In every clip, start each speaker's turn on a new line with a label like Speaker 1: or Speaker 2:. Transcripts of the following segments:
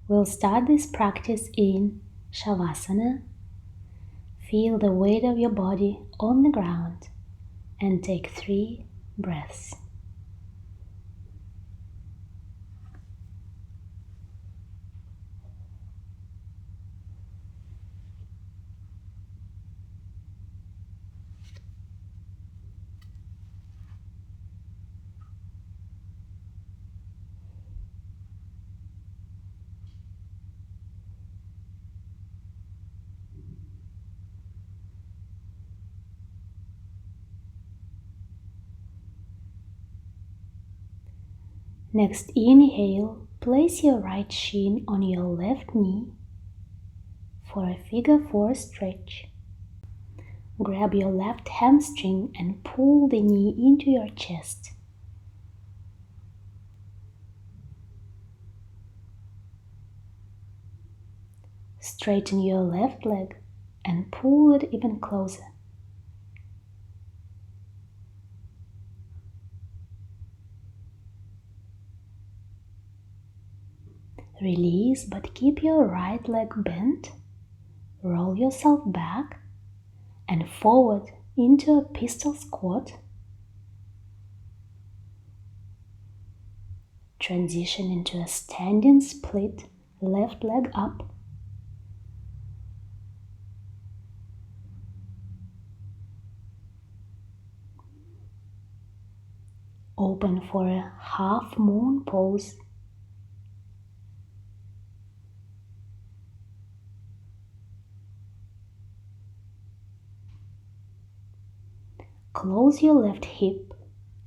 Speaker 1: We'll start this practice in Shavasana. Feel the weight of your body on the ground and take 3 breaths. Next inhale, place your right shin on your left knee for a figure 4 stretch. Grab your left hamstring and pull the knee into your chest. Straighten your left leg and pull it even closer. Release, but keep your right leg bent. Roll yourself back and forward into a pistol squat. Transition into a standing split, left leg up. Open for a half moon pose. Close your left hip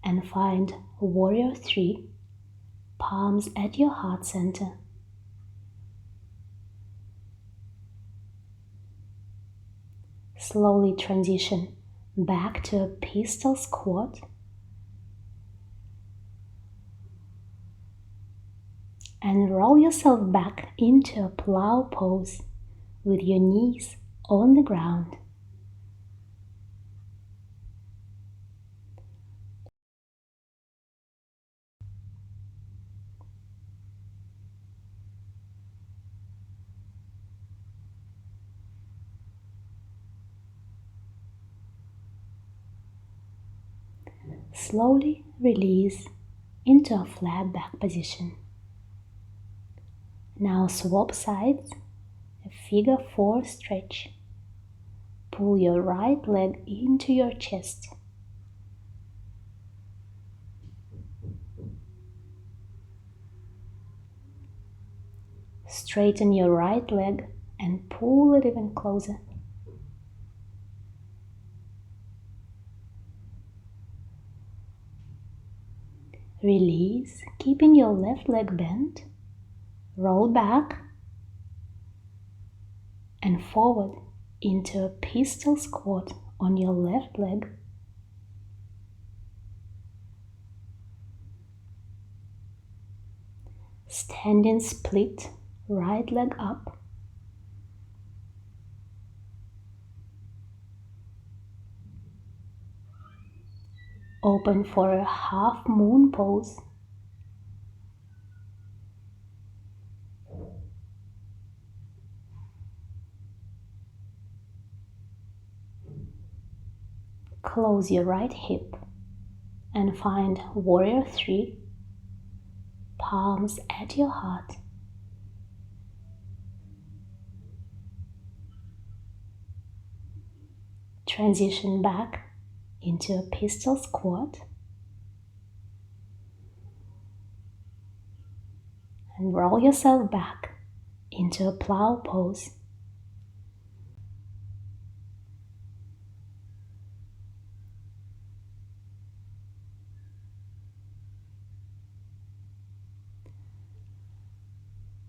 Speaker 1: and find Warrior 3, palms at your heart center. Slowly transition back to a pistol squat. And roll yourself back into a plow pose with your knees on the ground. Slowly release into a flat back position. Now swap sides, a figure 4 stretch. Pull your right leg into your chest. Straighten your right leg and pull it even closer. Release, keeping your left leg bent. Roll back and forward into a pistol squat on your left leg. Standing split, right leg up. Open for a half moon pose. Close your right hip and find Warrior 3, palms at your heart. Transition back into a pistol squat and roll yourself back into a plow pose.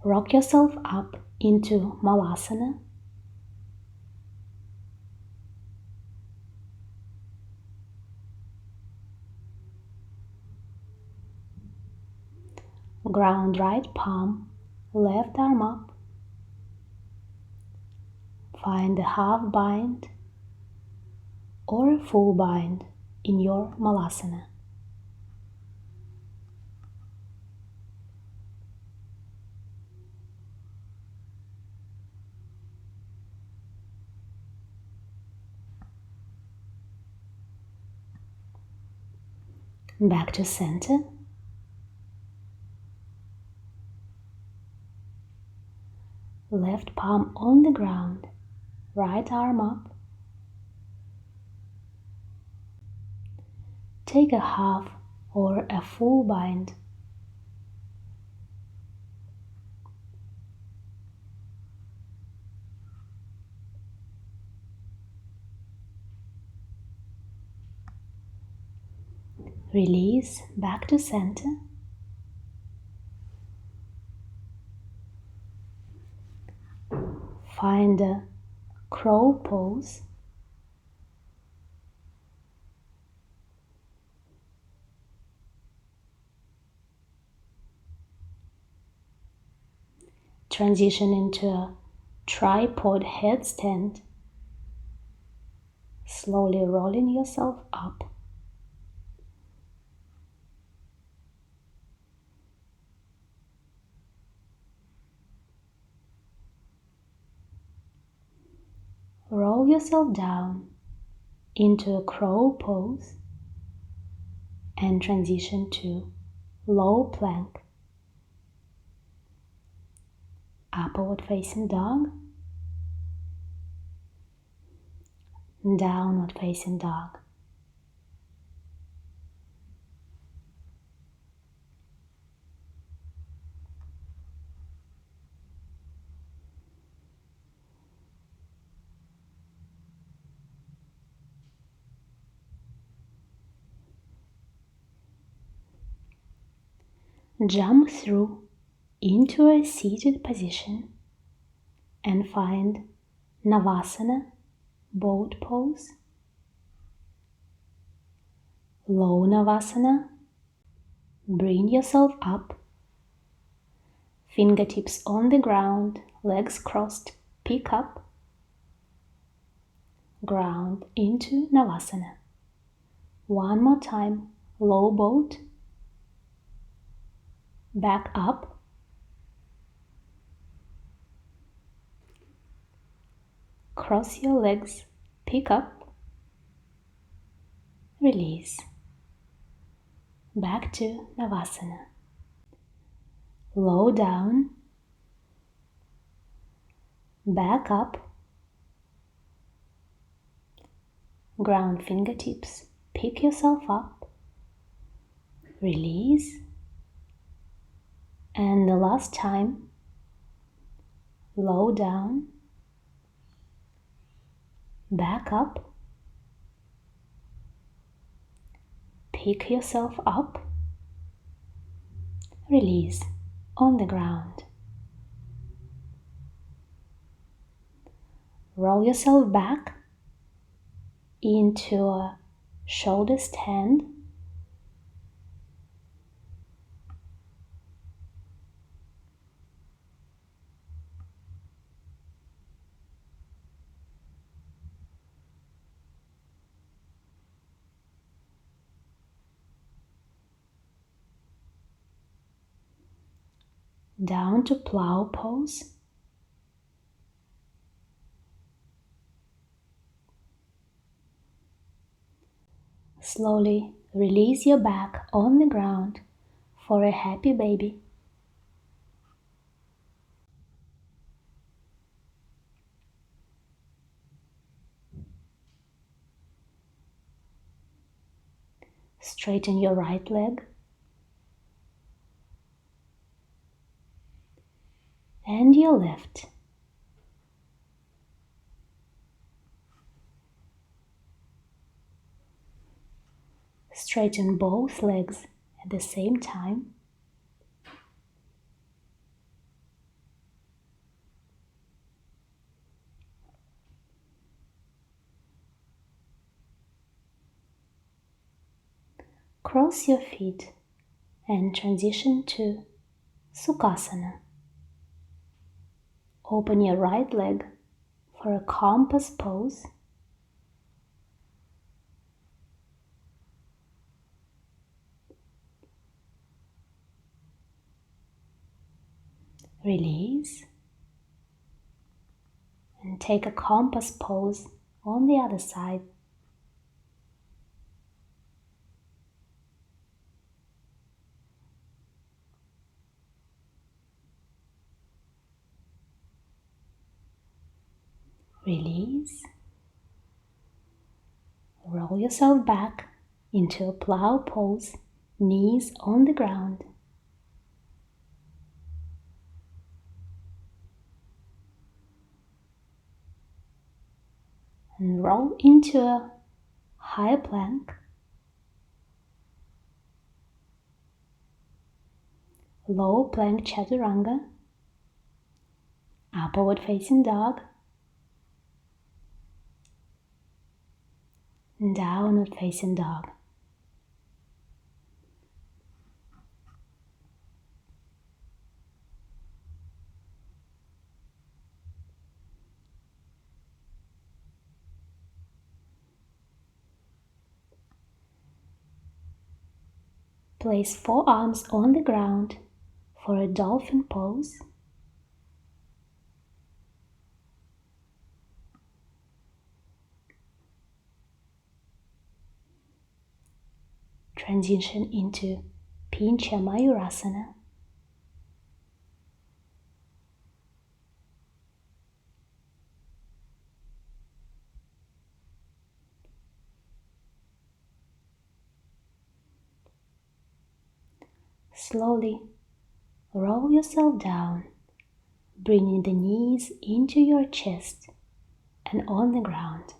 Speaker 1: Rock yourself up into Malasana. Ground right palm, left arm up. Find a half bind or a full bind in your Malasana. Back to center. Left palm on the ground, right arm up. Take a half or a full bind. Release back to center. Find a crow pose. Transition into a tripod headstand, slowly rolling yourself up. Roll yourself down into a crow pose and transition to low plank, upward facing dog, downward facing dog. Jump through into a seated position and find navasana, boat pose, low navasana. Bring yourself up, fingertips on the ground, legs crossed, pick up, ground into navasana. One more time, low boat, back up, cross your legs, pick up, release, back to navasana. Low down, back up, ground fingertips, pick yourself up, release, and the last time, low down, back up, pick yourself up, release on the ground. Roll yourself back into a shoulder stand. Down to plow pose. Slowly release your back on the ground for a happy baby. Straighten your right leg and your left. Straighten both legs at the same time. Cross your feet and transition to Sukhasana. Open your right leg for a compass pose. Release and take a compass pose on the other side. Release. Roll yourself back into a plow pose, knees on the ground. And roll into a high plank. Low plank chaturanga. Upward facing dog. And downward facing dog. Place forearms on the ground for a dolphin pose. Transition into pincha mayurasana. Slowly roll yourself down, bringing the knees into your chest and on the ground.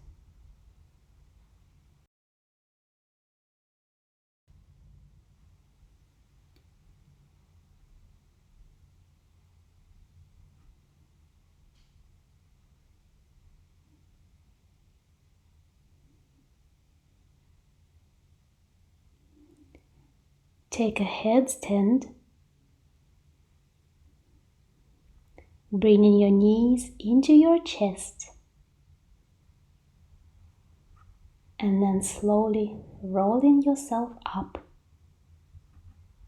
Speaker 1: Take a headstand, bringing your knees into your chest, and then slowly rolling yourself up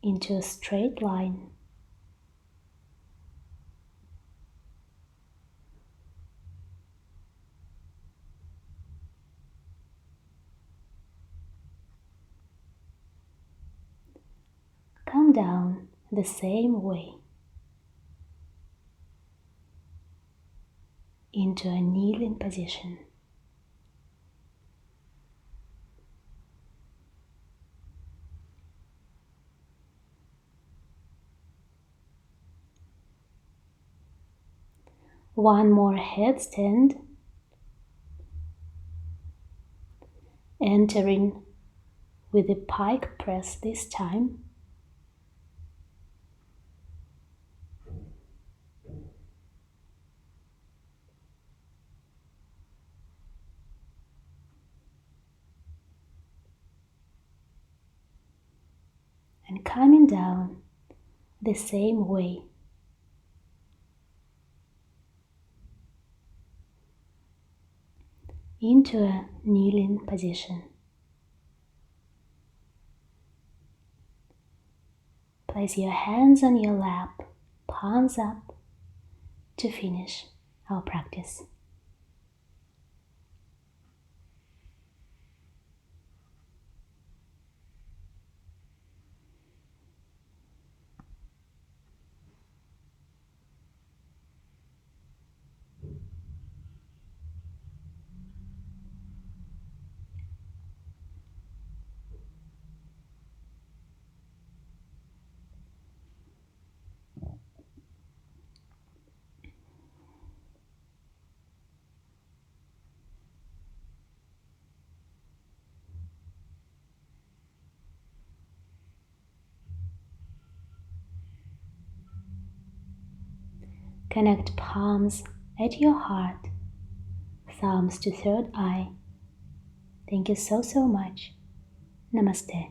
Speaker 1: into a straight line. Come down the same way into a kneeling position. One more headstand, entering with a pike press this time. And coming down the same way. Into a kneeling position. Place your hands on your lap, palms up, to finish our practice. Connect palms at your heart, thumbs to third eye. Thank you so much. Namaste.